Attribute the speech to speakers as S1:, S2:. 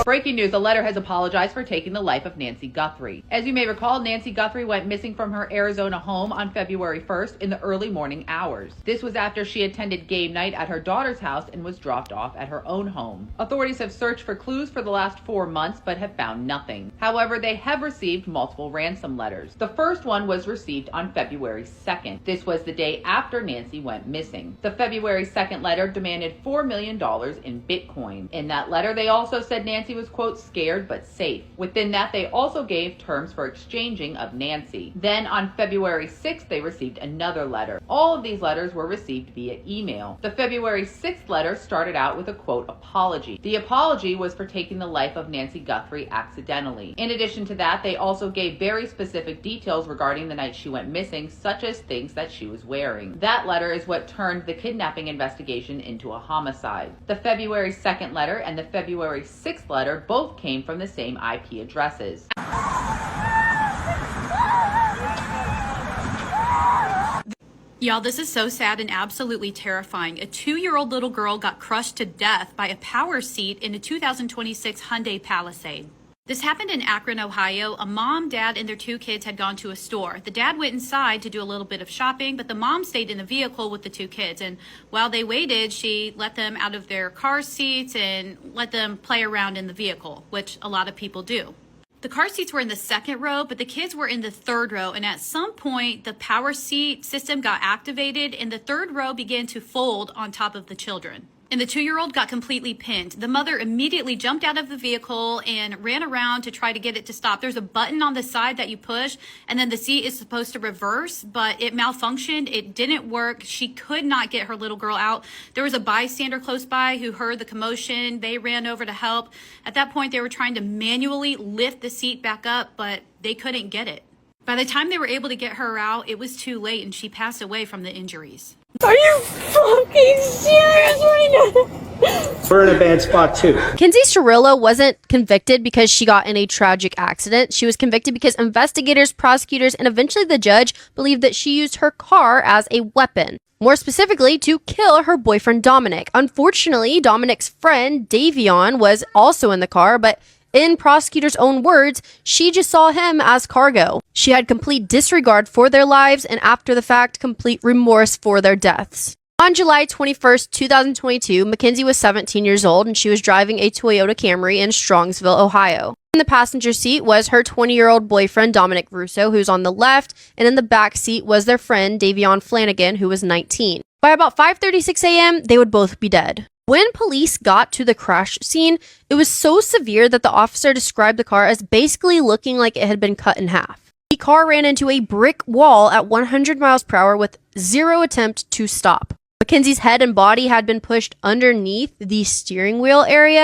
S1: Breaking news, a letter has apologized for taking the life of Nancy Guthrie. As you may recall, Nancy Guthrie went missing from her Arizona home on February 1st in the early morning hours. This was after she attended game night at her daughter's house and was dropped off at her own home. Authorities have searched for clues for the last 4 months but have found nothing. However, they have received multiple ransom letters. The first one was received on February 2nd. This was the day after Nancy went missing. The February 2nd letter demanded $4 million in Bitcoin. In that letter, they also said Nancy was, quote, scared but safe. Within that, they also gave terms for exchanging of Nancy. Then on February 6th, they received another letter. All of these letters were received via email. The February 6th letter started out with a, quote, apology. The apology was for taking the life of Nancy Guthrie accidentally. In addition to that, they also gave very specific details regarding the night she went missing, such as things that she was wearing. That letter is what turned the kidnapping investigation into a homicide. The February 2nd letter and the February 6th letter both came from the same IP addresses.
S2: Y'all, this is so sad and absolutely terrifying. A 2-year-old little girl got crushed to death by a power seat in a 2026 Hyundai Palisade. This happened in Akron, Ohio. A mom, dad, and their 2 kids had gone to a store. The dad went inside to do a little bit of shopping, but the mom stayed in the vehicle with the 2 kids. And while they waited, she let them out of their car seats and let them play around in the vehicle, which a lot of people do. The car seats were in the 2nd row, but the kids were in the 3rd row. And at some point, the power seat system got activated and the 3rd row began to fold on top of the children. And the 2-year-old got completely pinned. The mother immediately jumped out of the vehicle and ran around to try to get it to stop. There's a button on the side that you push, and then the seat is supposed to reverse, but it malfunctioned. It didn't work. She could not get her little girl out. There was a bystander close by who heard the commotion. They ran over to help. At that point, they were trying to manually lift the seat back up, but they couldn't get it. By the time they were able to get her out, it was too late, and she passed away from the injuries.
S3: Are you fucking serious right now?
S4: We're in a bad spot too.
S3: Kinsey Cirillo wasn't convicted because she got in a tragic accident. She was convicted because investigators, prosecutors, and eventually the judge believed that she used her car as a weapon. More specifically, to kill her boyfriend Dominic. Unfortunately, Dominic's friend Davion was also in the car, but in prosecutors' own words, she just saw him as cargo. She had complete disregard for their lives and after the fact, complete remorse for their deaths. On July 21st, 2022, Mackenzie was 17 years old and she was driving a Toyota Camry in Strongsville, Ohio. In the passenger seat was her 20-year-old boyfriend, Dominic Russo, who's on the left, and in the back seat was their friend, Davion Flanagan, who was 19. By about 5:36 a.m., they would both be dead. When police got to the crash scene, it was so severe that the officer described the car as basically looking like it had been cut in half. The car ran into a brick wall at 100 miles per hour with zero attempt to stop. Mackenzie's head and body had been pushed underneath the steering wheel area.